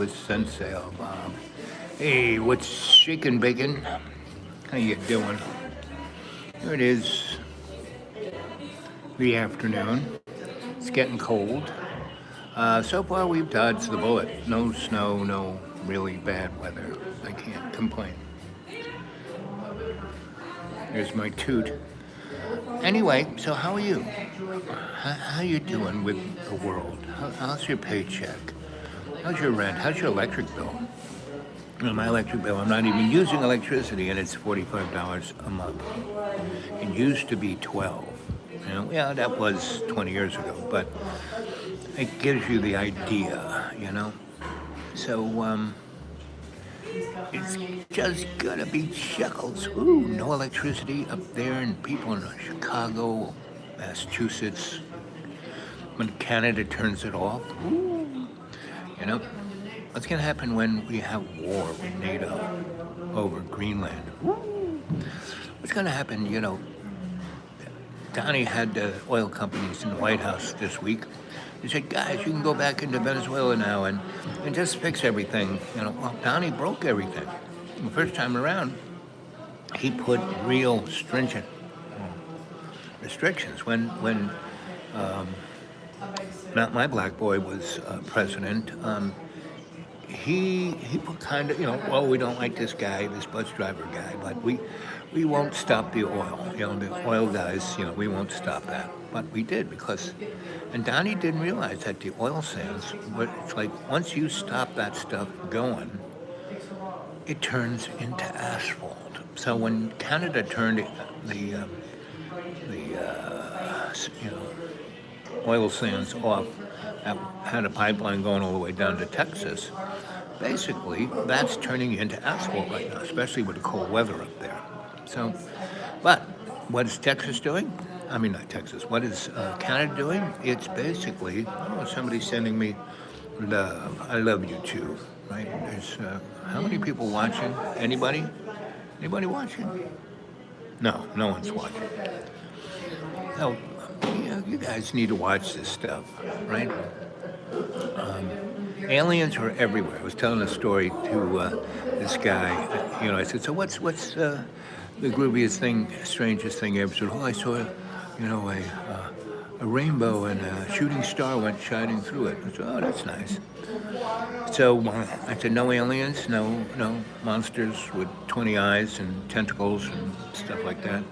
with Sensie Owl Bob. Hey, what's shaking, bacon? How you doing? Here it is, the afternoon. It's getting cold. So far, we've dodged the bullet. No snow, no really bad weather. I can't complain. There's my toot. Anyway, so how are you? How you doing with the world? How's your paycheck? How's your rent? How's your electric bill? You know, my electric bill, I'm not even using electricity, and it's $45 a month. It used to be 12. You know, yeah, that was 20 years ago, but it gives you the idea, you know? So, it's just gonna be shekels. Ooh, no electricity up there, and people in Chicago, Massachusetts, when Canada turns it off. Ooh, you know, what's gonna happen when we have war with NATO over Greenland? Ooh. What's gonna happen, you know? Donnie had the oil companies in the White House this week. He said, guys, you can go back into Venezuela now and just fix everything. You know, well, Donnie broke everything. The first time around, he put real stringent restrictions. When not my black boy was president, he put kind of, you know, well, we don't like this guy, this bus driver guy, but we won't stop the oil. You know, the oil guys, you know, we won't stop that. But we did because, and Donnie didn't realize that the oil sands, it's like once you stop that stuff going, it turns into asphalt. So when Canada turned the you know, oil sands off, had a pipeline going all the way down to Texas, basically that's turning into asphalt right now, especially with the cold weather up there. So, but what is Texas doing? I mean, not Texas. What is Canada doing? It's basically, oh, somebody's sending me love. I love you too, right? There's, how many people watching? Anybody? Anybody watching? No, no one's watching. So, you guys need to watch this stuff, right? Aliens are everywhere. I was telling a story to this guy. You know, I said, so what's the grooviest thing, strangest thing you ever saw? Oh, I saw, you know, a rainbow and a shooting star went shining through it. I said, oh, that's nice. So I said, no aliens, no monsters with 20 eyes and tentacles and stuff like that.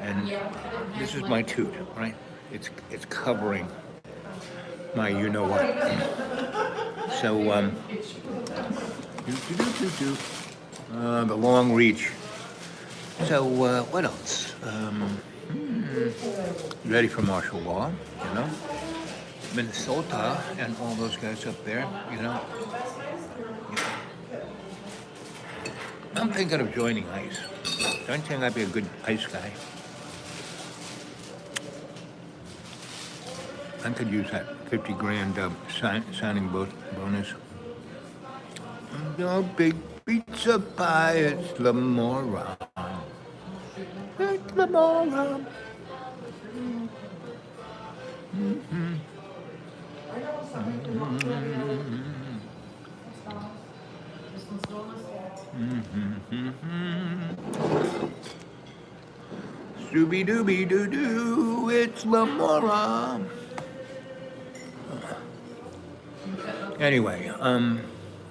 And this is my toot, right? It's covering my you-know-what. So, the long reach. So, what else? Ready for martial law, you know? Minnesota and all those guys up there, you know? I'm thinking of joining ICE. Don't you think I'd be a good ICE guy? I could use that 50 grand signing bonus. No big pizza pie, it's the moron. It's the moron. Mm-hmm. Scooby-Dooby-Doo-Doo, it's the moron. Anyway,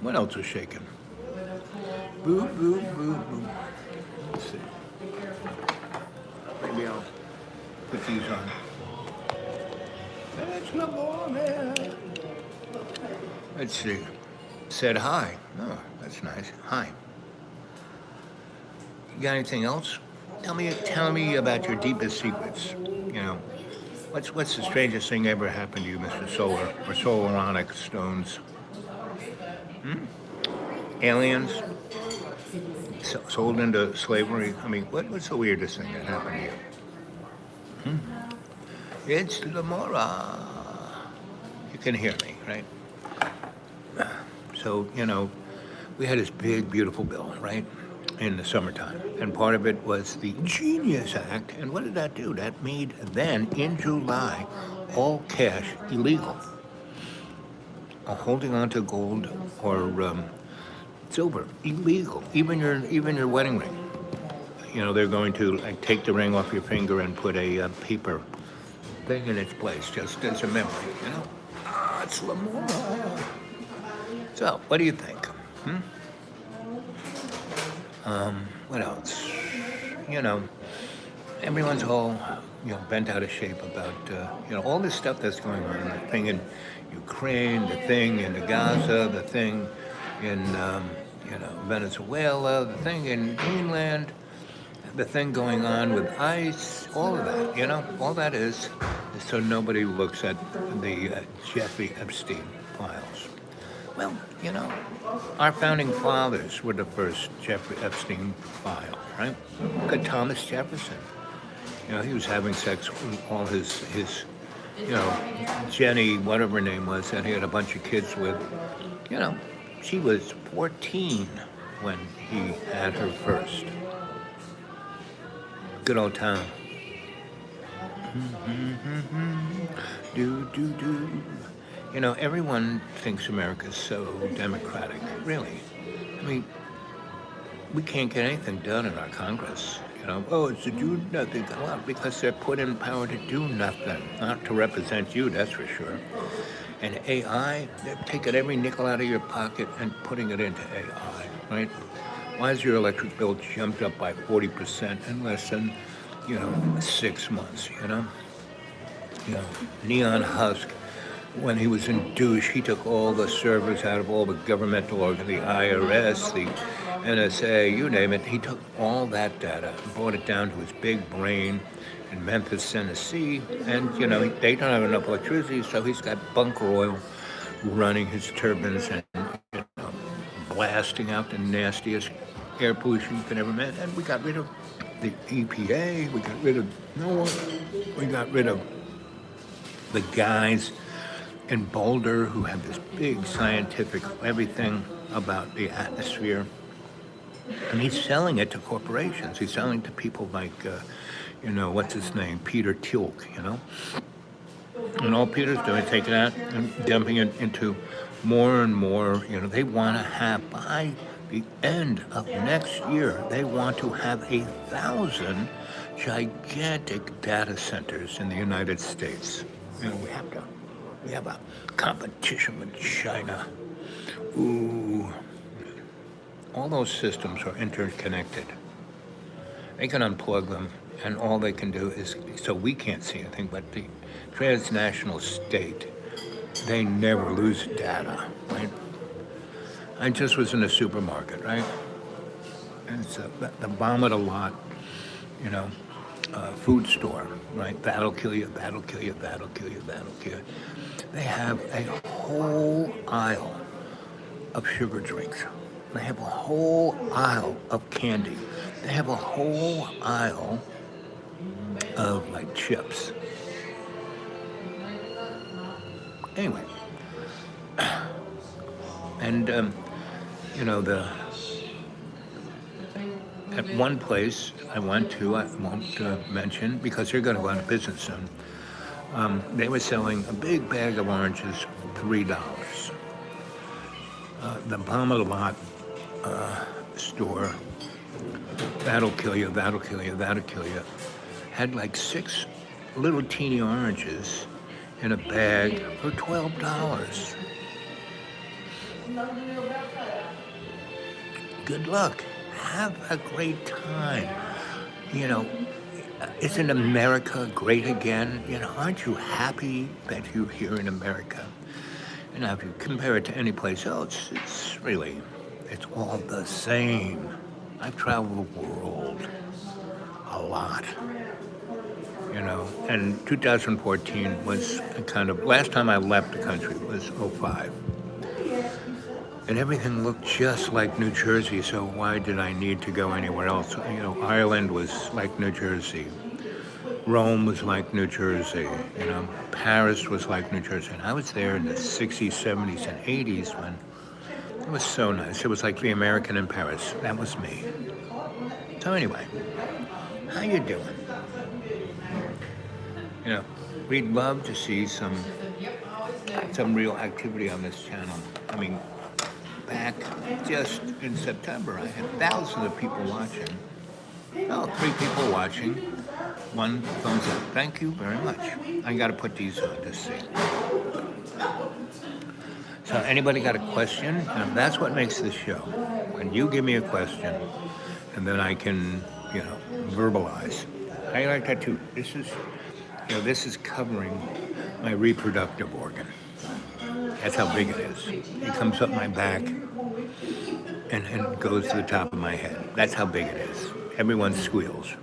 what else is shaking? Boo, boo, boo, boo. Let's see. Maybe I'll put these on. It's the morning. Let's see. Said hi. Oh, that's nice. Hi. You got anything else? Tell me about your deepest secrets. You know, what's the strangest thing ever happened to you, Mr. Solar or Solaronic Stones? Aliens? Sold into slavery? I mean, what's the weirdest thing that happened to you? It's Lamora. You can hear me, right? So, you know, we had this big, beautiful bill, right, in the summertime. And part of it was the Genius Act. And what did that do? That made then, in July, all cash illegal. holding on to gold or silver, illegal. Even your wedding ring. They're going to like take the ring off your finger and put a paper thing in its place, just as a memory. It's Lamora. So, what do you think? What else? Everyone's all bent out of shape about all this stuff that's going on. The thing in Ukraine, the thing in Gaza, the thing in Venezuela, the thing in Greenland, the thing going on with ICE, all of that. All that is so nobody looks at the Jeffrey Epstein files. Well, our founding fathers were the first Jeffrey Epstein file, right? Look at Thomas Jefferson. He was having sex with all his Jenny, whatever her name was, that he had a bunch of kids with. She was 14 when he had her first. Good old town. Everyone thinks America's so democratic. Really. I mean, we can't get anything done in our Congress. It's to do nothing. Well, because they're put in power to do nothing, not to represent you, that's for sure. And AI, they're taking every nickel out of your pocket and putting it into AI, right? Why has your electric bill jumped up by 40% in less than, 6 months, Neon Husk, when he was in douche, he took all the servers out of all the governmental the IRS, the NSA, you name it. He took all that data and brought it down to his big brain in Memphis, Tennessee. And, they don't have enough electricity, so he's got bunker oil running his turbines and, blasting out the nastiest air pollution you can ever imagine. And we got rid of the EPA, we got rid of NOAA, we got rid of the guys in Boulder who have this big scientific everything about the atmosphere. And he's selling it to corporations. He's selling to people like, what's his name? Peter Thiel, And all Peter's doing is taking that and dumping it into more and more, they want to have, by the end of next year, they want to have 1,000 gigantic data centers in the United States. We have a competition with China. Ooh. All those systems are interconnected. They can unplug them, and all they can do is, so we can't see anything, but the transnational state, they never lose data, right? I just was in a supermarket, right? And it's the vomit a lot, food store, right? That'll kill you, that'll kill you, that'll kill you, that'll kill you. They have a whole aisle of sugar drinks. They have a whole aisle of candy. They have a whole aisle of like chips. Anyway, and at one place I went to, I won't mention because they're going to go out of business soon. They were selling a big bag of oranges for $3. The Bomb of the Lot store, that'll kill you, that'll kill you, that'll kill you, had like 6 little teeny oranges in a bag for $12. Good luck. Have a great time. Isn't America great again? Aren't you happy that you're here in America? And if you compare it to any place else, it's all the same. I've traveled the world a lot, and 2014 was last time I left the country was 2005. And everything looked just like New Jersey, so why did I need to go anywhere else? Ireland was like New Jersey. Rome was like New Jersey. Paris was like New Jersey. And I was there in the 60s, 70s, and 80s when it was so nice. It was like the American in Paris. That was me. So anyway, how you doing? We'd love to see some some real activity on this channel. I mean, back just in September, I had thousands of people watching. Oh, 3 people watching, 1 thumbs up. Thank you very much. I got to put these on to see. So anybody got a question? And that's what makes this show. When you give me a question, and then I can, verbalize. I like that too. This is covering my reproductive organ. That's how big it is. It comes up my back and goes to the top of my head. That's how big it is. Everyone squeals.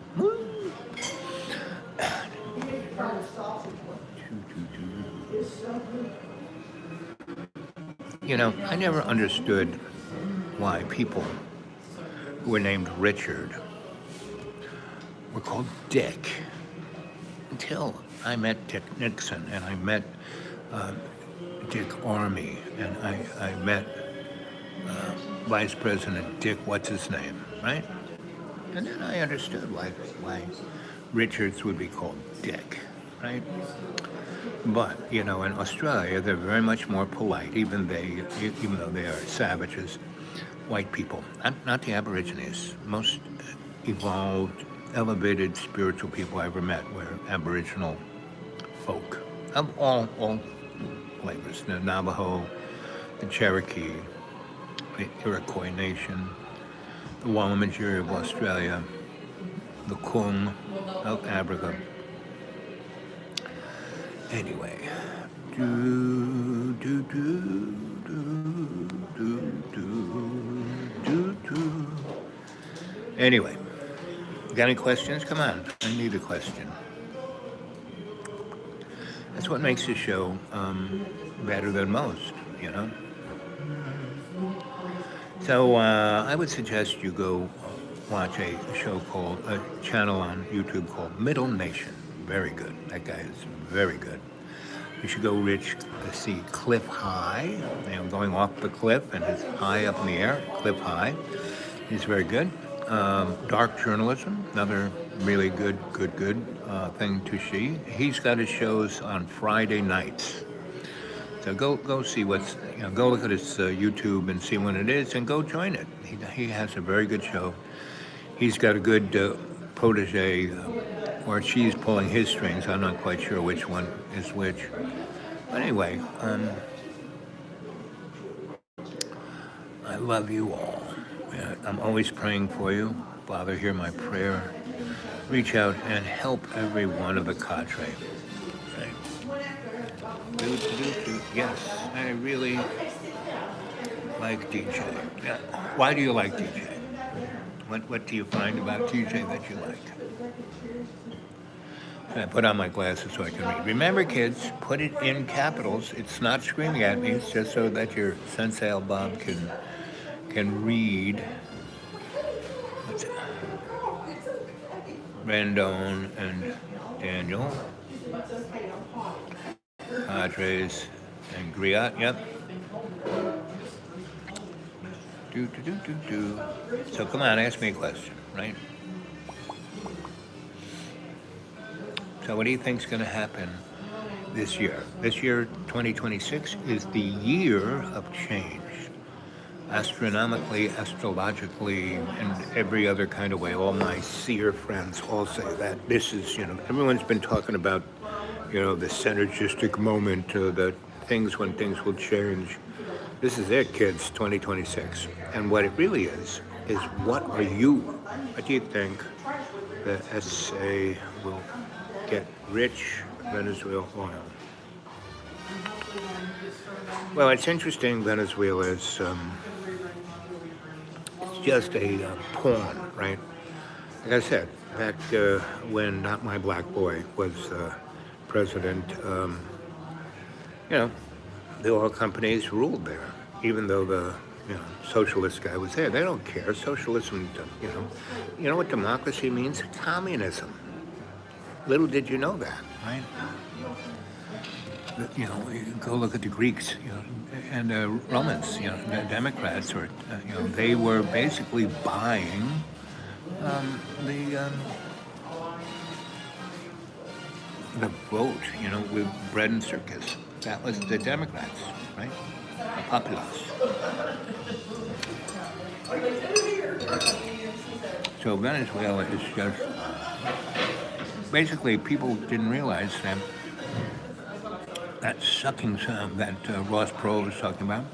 I never understood why people who were named Richard were called Dick until I met Dick Nixon and I met Dick Armey and I met Vice President Dick what's-his-name, right? And then I understood why Richards would be called Dick, right? But, in Australia, they're very much more polite, even though they are savages, white people. Not the Aborigines. Most evolved, elevated, spiritual people I ever met were Aboriginal folk of all flavors. The Navajo, the Cherokee, the Iroquois Nation, the Wallumegery of Australia, the Kung of Africa. Anyway, Anyway, got any questions? Come on, I need a question. That's what makes this show better than most, So I would suggest you go watch a channel on YouTube called Middle Nation. Very good. That guy is very good. You should go see Cliff High, going off the cliff and it's high up in the air, Cliff High. He's very good. Dark Journalism, another really good thing to see. He's got his shows on Friday nights. So go see go look at his YouTube and see when it is and go join it. He has a very good show. He's got a good protege, or she's pulling his strings. I'm not quite sure which one is which. But anyway, I love you all. I'm always praying for you. Father, hear my prayer. Reach out and help every one of the cadre. Yes, I really like DJ. Yeah. Why do you like DJ? What do you find about DJ that you like? I put on my glasses so I can read. Remember, kids, put it in capitals. It's not screaming at me. It's just so that your Sensie Owl Bob can read. What's it? Rendon and Daniel. Padres and Griot, yep. So come on, ask me a question, right? So what do you think's going to happen this year? This year, 2026, is the year of change. Astronomically, astrologically, and every other kind of way. All my seer friends all say that this is, everyone's been talking about, the synergistic moment, that when things will change. This is it, kids, 2026. And what it really is what are you? What do you think the SA will get rich Venezuela oil? Well, it's interesting, Venezuela is it's just a pawn, right? Like I said, back when Not My Black Boy was president, the oil companies ruled there, even though the socialist guy was there. They don't care. Socialism, you know what democracy means? Communism. Little did you know that, right? You go look at the Greeks, and the Romans, the Democrats, or they were basically buying the vote, with bread and circus. That was the Democrats, right? The populace. So Venezuela is just basically people didn't realize that sucking sound that Ross Perot was talking about.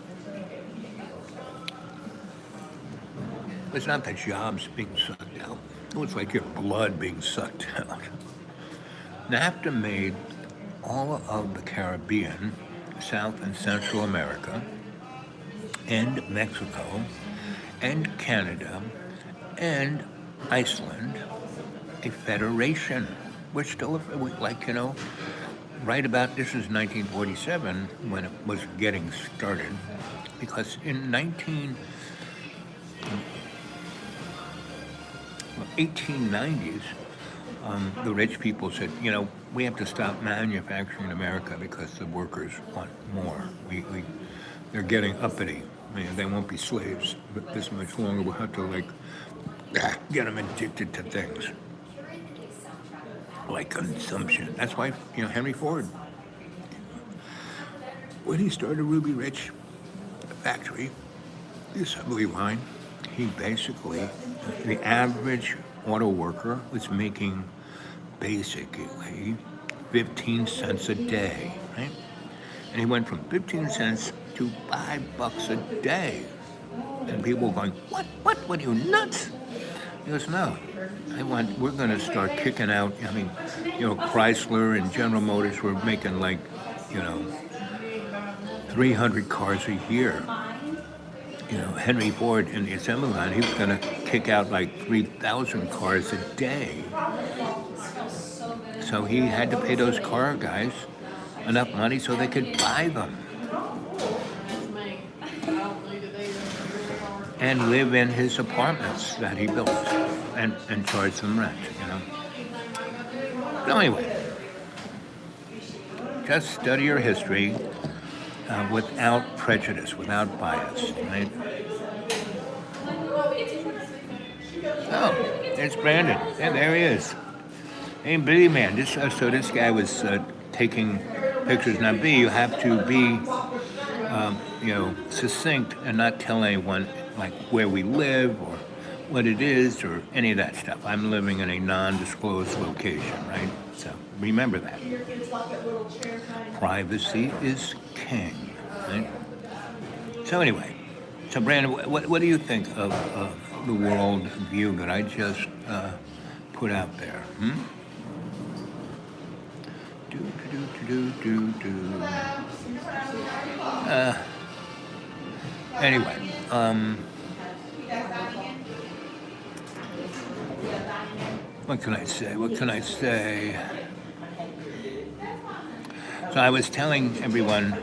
It's not the jobs being sucked out. It was like your blood being sucked out. NAFTA made all of the Caribbean, South and Central America, and Mexico, and Canada, and Iceland a federation. We're still, right about, this is 1947 when it was getting started, because in 1890s, the rich people said, we have to stop manufacturing in America because the workers want more. They're getting uppity. They won't be slaves but this much longer. We'll have to get them addicted to things like consumption. That's why Henry Ford, when he started Ruby Ridge factory, the assembly line, he basically, the average auto worker was making basically 15 cents a day, right? And he went from 15 cents to $5 a day. And people were going, what, are you nuts? He goes, no, we're going to start kicking out, Chrysler and General Motors were making 300 cars a year. Henry Ford in the assembly line, he was going to kick out 3,000 cars a day. So he had to pay those car guys enough money so they could buy them and live in his apartments that he built and charge them rent, So anyway, just study your history without prejudice, without bias, right? Oh, there's Brandon. And there he is. Hey, B, man. So this guy was taking pictures. Now, B, you have to be, succinct and not tell anyone where we live or what it is or any of that stuff. I'm living in a non-disclosed location, right? So remember that. Privacy is king, right? So anyway, Brandon, what do you think of the world view that I just put out there? Anyway, what can I say? So I was telling everyone,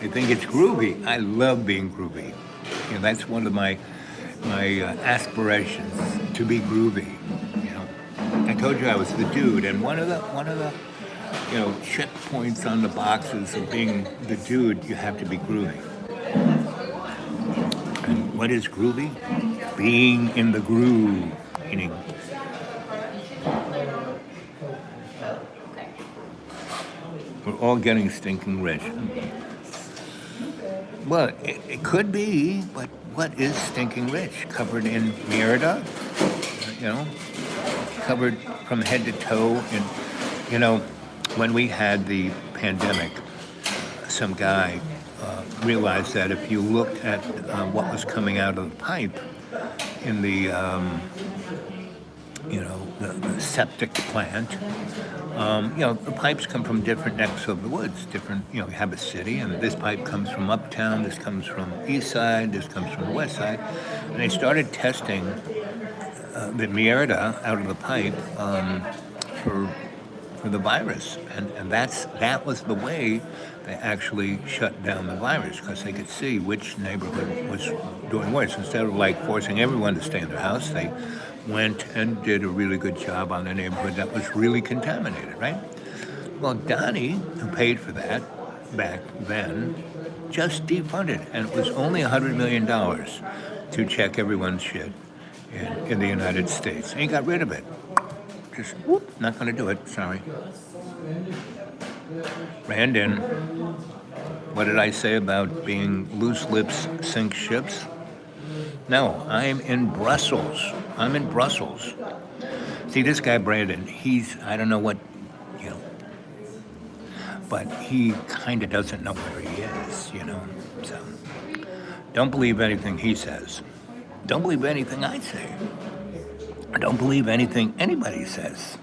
I think it's groovy. I love being groovy. That's one of my aspirations, to be groovy. I told you I was the dude, and one of the checkpoints on the boxes of being the dude, you have to be groovy. And what is groovy? Being in the groove, meaning we're all getting stinking rich. Well, it could be, but what is stinking rich? Covered in Merida, covered from head to toe. And, when we had the pandemic, some guy realized that if you looked at what was coming out of the pipe in the septic plant, the pipes come from different necks of the woods, different, you have a city, and this pipe comes from uptown, this comes from east side, this comes from the west side, and they started testing the Merida out of the pipe for the virus, and that was the way they actually shut down the virus, because they could see which neighborhood was doing worse. Instead of forcing everyone to stay in their house, they went and did a really good job on the neighborhood that was really contaminated, right? Well, Donnie, who paid for that back then, just defunded, and it was only $100 million to check everyone's shit in the United States. And he got rid of it. Just, not going to do it, sorry. Brandon, what did I say about being loose lips sink ships? No, I'm in Brussels. I'm in Brussels. See, this guy Brandon, I don't know what, you know, but he kind of doesn't know where he is. So don't believe anything he says. Don't believe anything I say. Don't believe anything anybody says.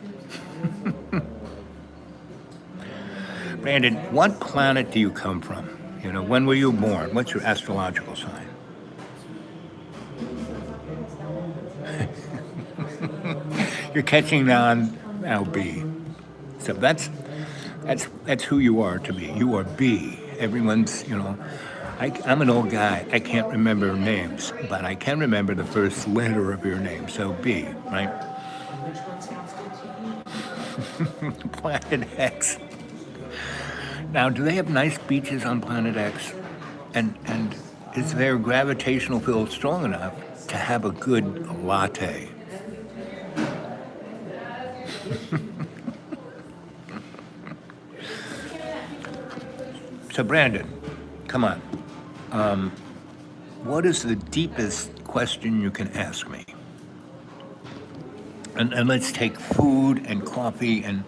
Brandon, what planet do you come from? When were you born? What's your astrological sign? You're catching on now, B. So that's who you are to me. You are B. Everyone's, I'm an old guy. I can't remember names, but I can remember the first letter of your name. So B, right? Planet X. Now, do they have nice beaches on Planet X? And is their gravitational field strong enough to have a good latte? So, Brandon, come on. What is the deepest question you can ask me? And let's take food and coffee and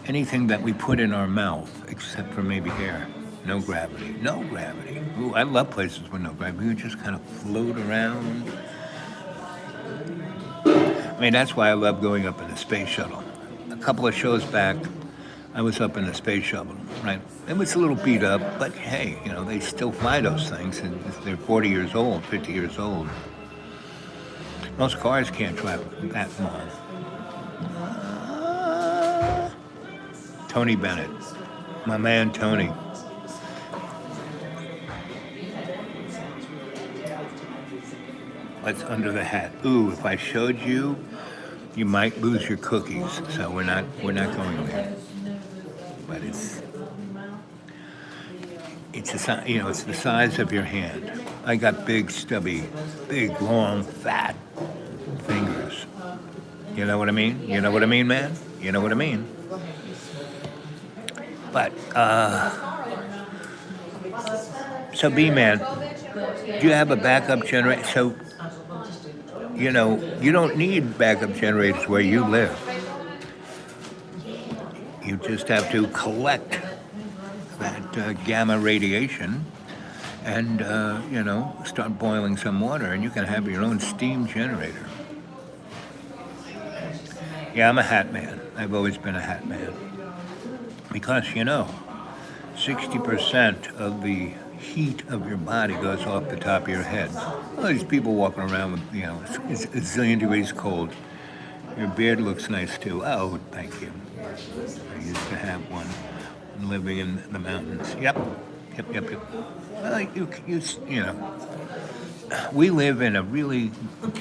anything that we put in our mouth, except for maybe air. No gravity. No gravity. Ooh, I love places with no gravity. You just kind of float around. I mean, that's why I love going up in a space shuttle. A couple of shows back, I was up in a space shuttle, right? It was a little beat up, but hey, they still fly those things, and they're 40 years old, 50 years old. Most cars can't travel that long. Tony Bennett, my man Tony. What's under the hat? Ooh, if I showed you, you might lose your cookies. So we're not going there. But it's the size of your hand. I got big, stubby, big, long, fat fingers. You know what I mean? You know what I mean, man? You know what I mean? But, so B-Man, do you have a backup generator? So, you don't need backup generators where you live. You just have to collect that gamma radiation and, start boiling some water, and you can have your own steam generator. Yeah, I'm a hat man. I've always been a hat man. Because, 60% of the heat of your body goes off the top of your head. All these people walking around with, it's a zillion degrees cold. Your beard looks nice, too. Oh, thank you. I used to have one living in the mountains. Yep. Well, we live in a really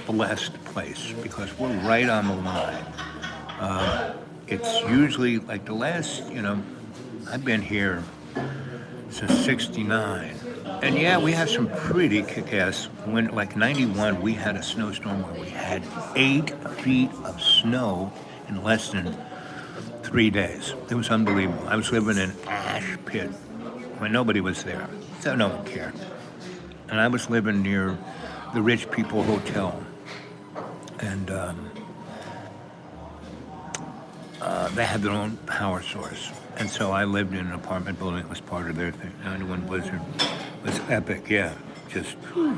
blessed place because we're right on the line. It's usually like the last, I've been here since '69. And yeah, we have some pretty kick-ass, like 91, we had a snowstorm where we had 8 feet of snow in less than 3 days. It was unbelievable. I was living in an ash pit when nobody was there, so no one cared. And I was living near the Rich People Hotel. And they had their own power source. And so I lived in an apartment building that was part of their thing. 91 blizzard was epic, yeah. Just, whew.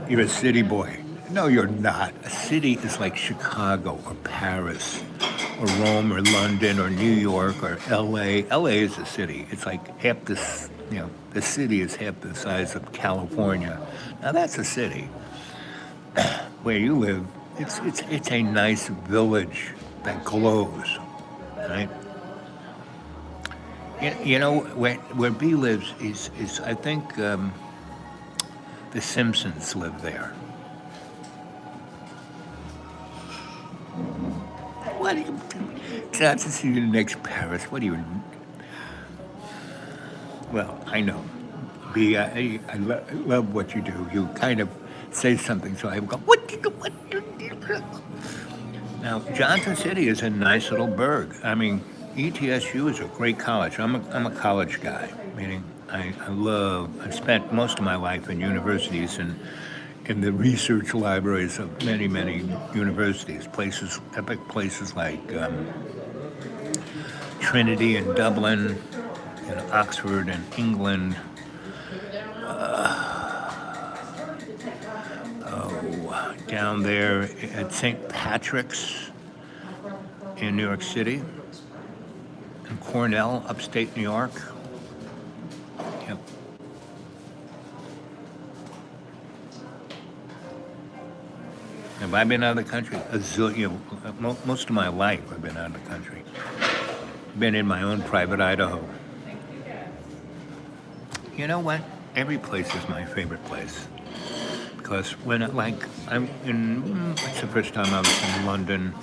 You're a city boy. No, you're not. A city is like Chicago or Paris or Rome or London or New York or L.A. L.A. is a city. It's like half this, the city is half the size of California. Now that's a city. Where you live, it's a nice village that glows, right? Where B lives is I think the Simpsons live there. What do you not to see the next Paris? What do you? Well, I know. B, I love what you do. You kind of say something, so I go, what? Now, Johnson City is a nice little burg. I mean, ETSU is a great college. I'm a college guy, meaning I've spent most of my life in universities and in the research libraries of many, many universities, epic places like Trinity in Dublin, and Oxford in England, down there at St. Patrick's in New York City, and Cornell, upstate New York. Yep. Have I been out of the country? Most of my life I've been out of the country. Been in my own private Idaho. You know what? Every place is my favorite place. Because what's the first time I was in London?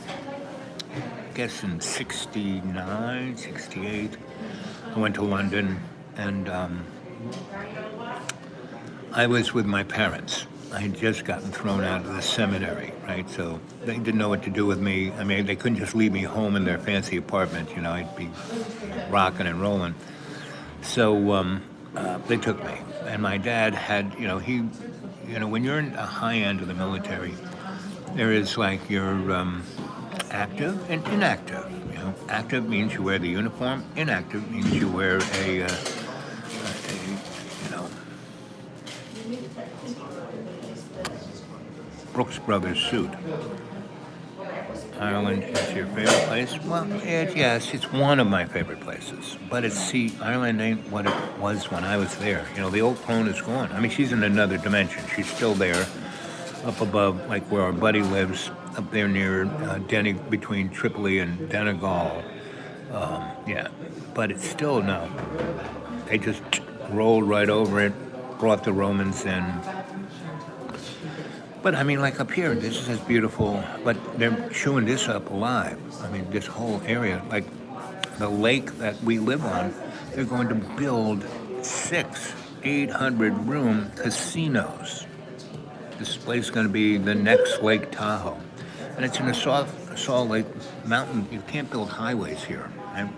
I guess in 69, 68. I went to London and I was with my parents. I had just gotten thrown out of the seminary, right? So they didn't know what to do with me. I mean, they couldn't just leave me home in their fancy apartment. I'd be rocking and rolling. So they took me. And my dad had, when you're in the high end of the military, there is like your active and inactive. Active means you wear the uniform. Inactive means you wear a Brooks Brothers suit. Ireland is your favorite place? Well, yes, it's one of my favorite places. But Ireland ain't what it was when I was there. The old crone is gone. I mean, she's in another dimension. She's still there, up above, like where our buddy lives, up there near Denny, between Tripoli and Donegal. Yeah, but it's still, no. They just rolled right over it, brought the Romans in. But I mean, like up here, this is as beautiful, but they're chewing this up alive. I mean, this whole area, like the lake that we live on, they're going to build 800-room casinos. This place is going to be the next Lake Tahoe. And it's in a Salt Lake Mountain. You can't build highways here, right?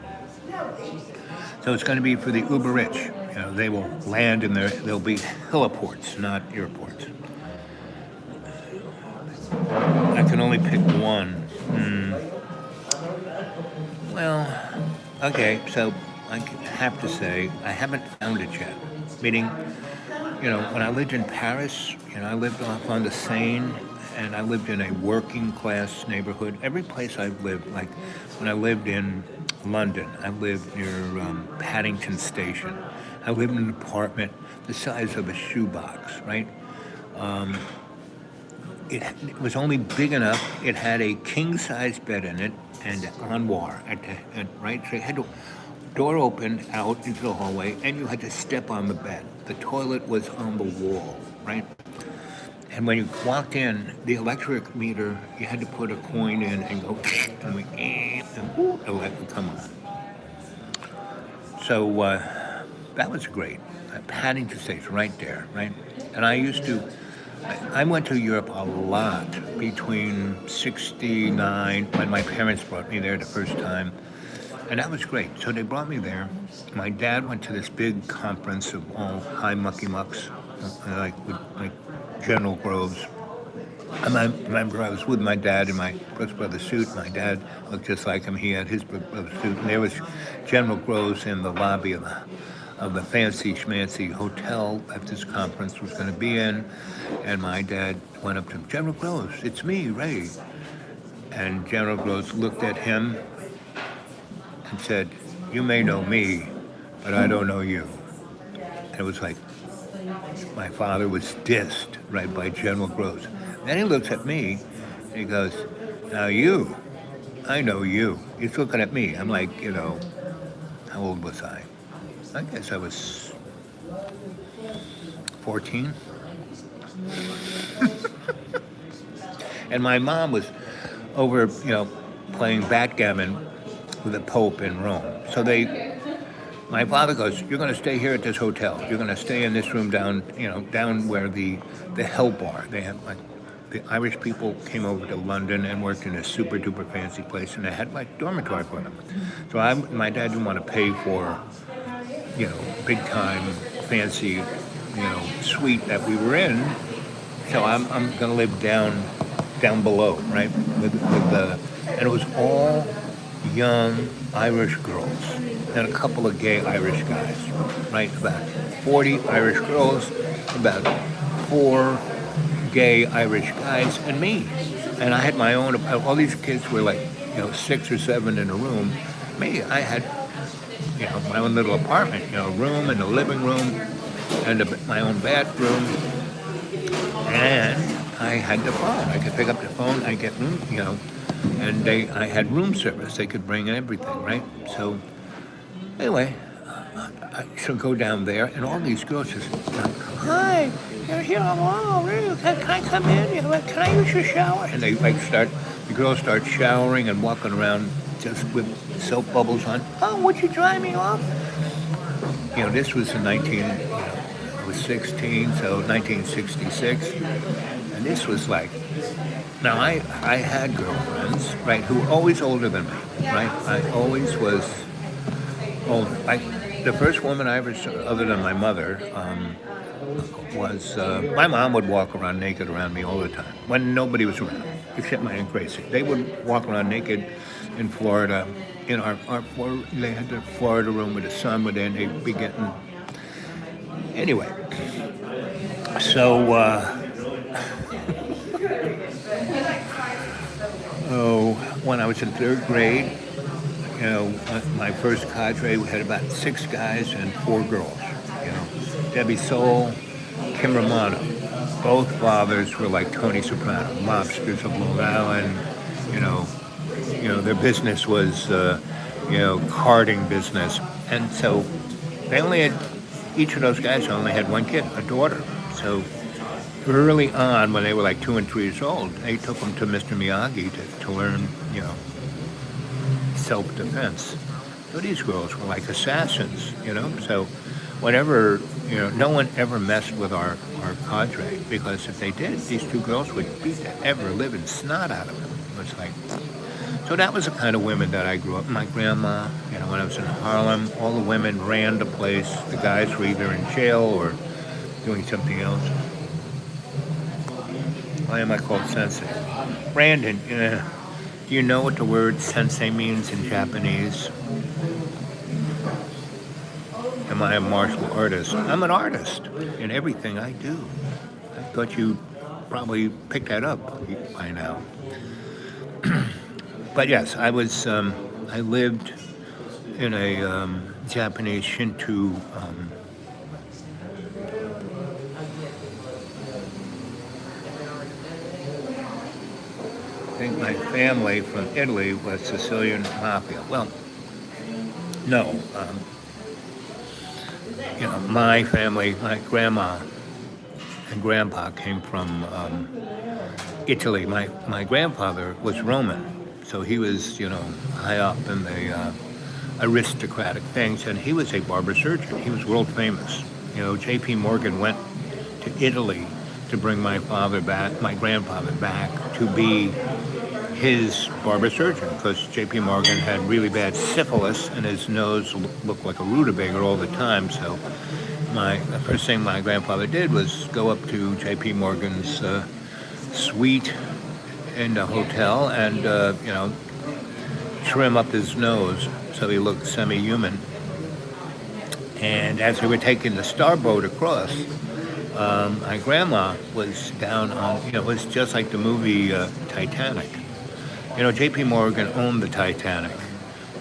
So it's going to be for the uber rich. They will land in they'll be heliports, not airports. I can only pick one. Well, okay, so I have to say I haven't found it yet. Meaning, when I lived in Paris, I lived off on the Seine, and I lived in a working class neighborhood. Every place I've lived, like when I lived in London, I lived near Paddington Station. I lived in an apartment the size of a shoebox, right? It was only big enough. It had a king-size bed in it and an armoire right. So you had to door open out into the hallway, and you had to step on the bed. The toilet was on the wall, right? And when you walked in, the electric meter, you had to put a coin in and go, and electric would come on. So that was great. Paddington Station, right there, right? And I went to Europe a lot between 69, when my parents brought me there the first time, and that was great. So they brought me there. My dad went to this big conference of all high mucky mucks, like General Groves. And I remember I was with my dad in my Brooks Brothers suit. My dad looked just like him. He had his Brooks Brothers suit, and there was General Groves in the lobby of the fancy schmancy hotel that this conference was going to be in. And my dad went up to him, General Groves, it's me, Ray. And General Groves looked at him and said, you may know me, but I don't know you. And it was like, my father was dissed, right, by General Groves. Then he looks at me and he goes, now you, I know you. He's looking at me. I'm like, how old was I? I guess I was 14. And my mom was over, playing backgammon with the Pope in Rome. So my father goes, you're going to stay here at this hotel. You're going to stay in this room down where the Hell Bar. They have the Irish people came over to London and worked in a super duper fancy place, and they had like dormitory for them. So my dad didn't want to pay for, big time fancy, suite that we were in. So I'm gonna live down below, right? With the and it was all young Irish girls and a couple of gay Irish guys, right? About 40 Irish girls, about 4 gay Irish guys, and me. And I had my own. All these kids were like, 6 or 7 in a room. Me, I had, my own little apartment, a room and a living room, and my own bathroom. And I had the phone. I could pick up the phone. I get room, and I had room service. They could bring everything, right? So anyway, I should go down there, and all these girls just, hi, you're here. Oh, really? Can I come in? Can I use your shower? And they the girls start showering and walking around just with soap bubbles on. Oh, would you dry me off? This was in I was 16, so 1966. And this was like, now I had girlfriends, right, who were always older than me, right? I always was old. The first woman I ever saw, other than my mother, was, my mom would walk around naked around me all the time when nobody was around, except my Aunt Gracie. They would walk around naked in Florida, in they had the Florida room with the sun, but then they'd be getting, anyway. So, when I was in 3rd grade, my first cadre, we had about 6 guys and 4 girls. Debbie Soul, Kim Romano. Both fathers were like Tony Soprano, mobsters of Long Island. Their business was, carding business. And so they only had, each of those guys only had 1 kid, a daughter. So early on, when they were like 2 and 3 years old, they took them to Mr. Miyagi to learn, self-defense. So these girls were like assassins, So whenever, no one ever messed with our cadre, because if they did, these 2 girls would beat the ever-living snot out of them. It was like, so that was the kind of women that I grew up. My grandma, when I was in Harlem, all the women ran the place. The guys were either in jail or doing something else. Why am I called sensei? Brandon, do you know what the word sensei means in Japanese? Am I a martial artist? I'm an artist in everything I do. I thought you probably picked that up by now. But yes, I lived in a Japanese Shinto I think my family from Italy was Sicilian Mafia. Well, no. My family, my grandma and grandpa came from Italy. My grandfather was Roman, so he was, high up in the aristocratic things, and he was a barber surgeon. He was world famous. J.P. Morgan went to Italy to bring my grandfather back to be his barber surgeon, because J.P. Morgan had really bad syphilis and his nose looked like a rutabaga all the time. So the first thing my grandfather did was go up to J.P. Morgan's suite in the hotel and, trim up his nose so he looked semi-human. And as we were taking the starboat across, my grandma was down on, it was just like the movie Titanic. J.P. Morgan owned the Titanic.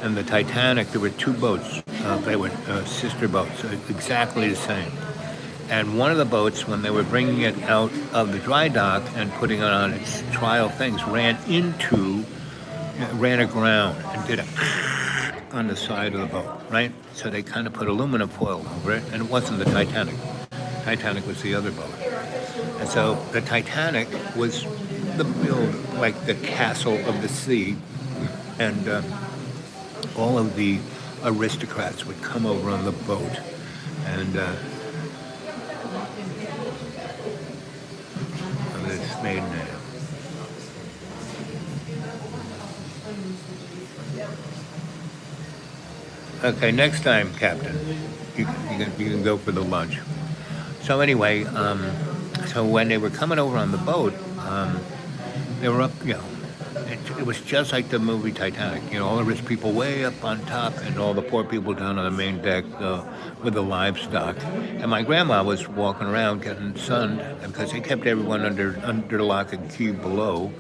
And the Titanic, there were 2 boats. They were sister boats, exactly the same. And one of the boats, when they were bringing it out of the dry dock and putting it on its trial things, ran aground and did a on the side of the boat, right? So they kind of put aluminum foil over it, and it wasn't the Titanic. Titanic was the other boat. And so the Titanic was like the castle of the sea, and all of the aristocrats would come over on the boat, and this maiden name. Okay, next time, Captain, you can go for the lunch. So anyway, so when they were coming over on the boat, they were up, it was just like the movie Titanic. All the rich people way up on top, and all the poor people down on the main deck with the livestock. And my grandma was walking around getting sunned because they kept everyone under lock and key below,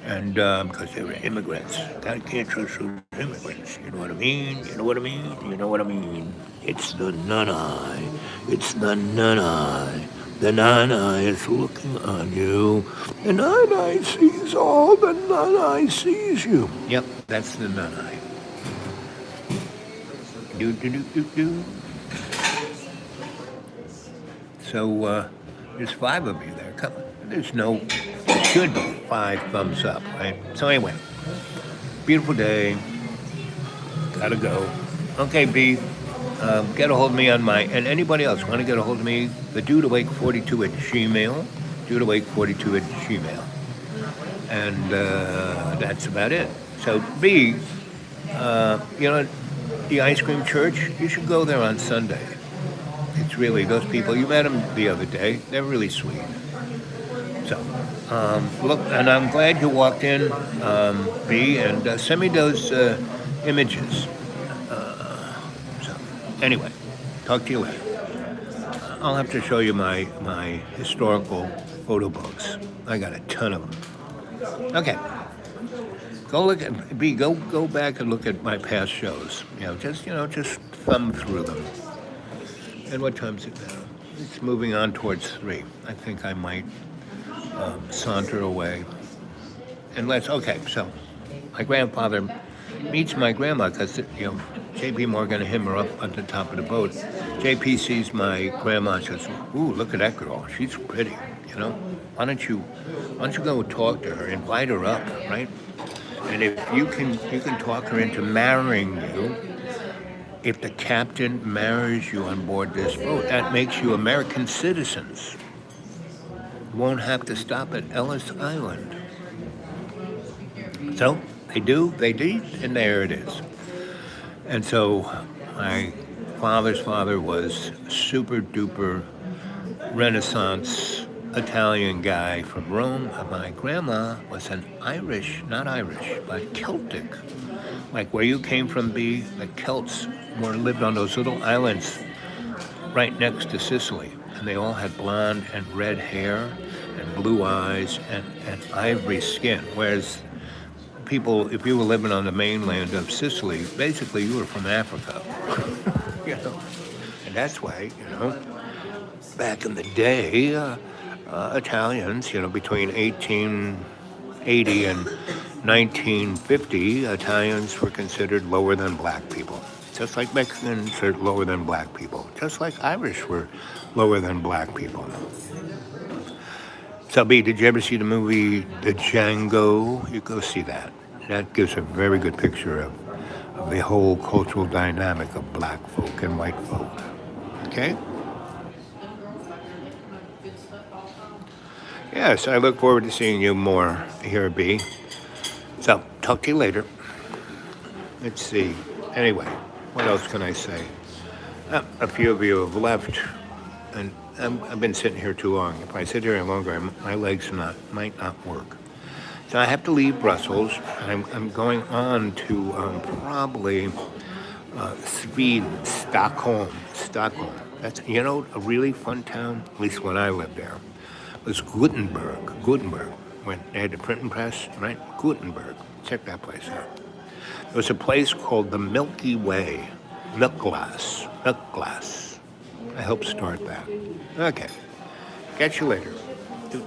and because they were immigrants. God can't trust those immigrants. You know what I mean? You know what I mean? You know what I mean? It's the nun-eye. It's the nun-eye. The nun-eye is looking on you. The nun-eye sees all. The nun-eye sees you. Yep, that's the nun-eye. Do. So there's 5 of you there. Come on. There should be 5 thumbs up, right? So anyway, beautiful day. Gotta go. Okay, B. Get a hold of me on and anybody else want to get a hold of me, the dudeawake42 at Gmail, dudeawake42 at Gmail. And that's about it. So B, the ice cream church, you should go there on Sunday. It's really, those people, you met them the other day, they're really sweet. So, look, and I'm glad you walked in, B, and send me those images. Anyway, talk to you later. I'll have to show you my historical photo books. I got a ton of them. Okay. Go back and look at my past shows. Just thumb through them. And what time is it now? It's moving on towards 3. I think I might saunter away. So my grandfather meets my grandma because, J.P. Morgan and him are up at the top of the boat. J.P. sees my grandma and says, "Ooh, look at that girl. She's pretty, Why don't you go talk to her, invite her up, right? And if you can talk her into marrying you, if the captain marries you on board this boat, that makes you American citizens. You won't have to stop at Ellis Island." So they did, and there it is. And so my father's father was super duper Renaissance Italian guy from Rome, and my grandma was an not Irish, but Celtic. Like where you came from, B, the Celts lived on those little islands right next to Sicily, and they all had blonde and red hair and blue eyes and ivory skin, whereas people, if you were living on the mainland of Sicily, basically you were from Africa. And that's why, back in the day, Italians, between 1880 and 1950, Italians were considered lower than black people. Just like Mexicans are lower than black people. Just like Irish were lower than black people. So, B, did you ever see the movie The Django? You go see that. That gives a very good picture of the whole cultural dynamic of black folk and white folk. Okay? Yes, I look forward to seeing you more here, B. So, talk to you later. Let's see. Anyway, what else can I say? A few of you have left, and I've been sitting here too long. If I sit here any longer, my legs might not work. So I have to leave Brussels. I'm going on to probably Sweden, Stockholm. That's, a really fun town, at least when I lived there, was Gutenberg, when they had the printing press, right? Gutenberg. Check that place out. There was a place called the Milky Way, Milk Glass. I helped start that. Okay. Catch you later. Do.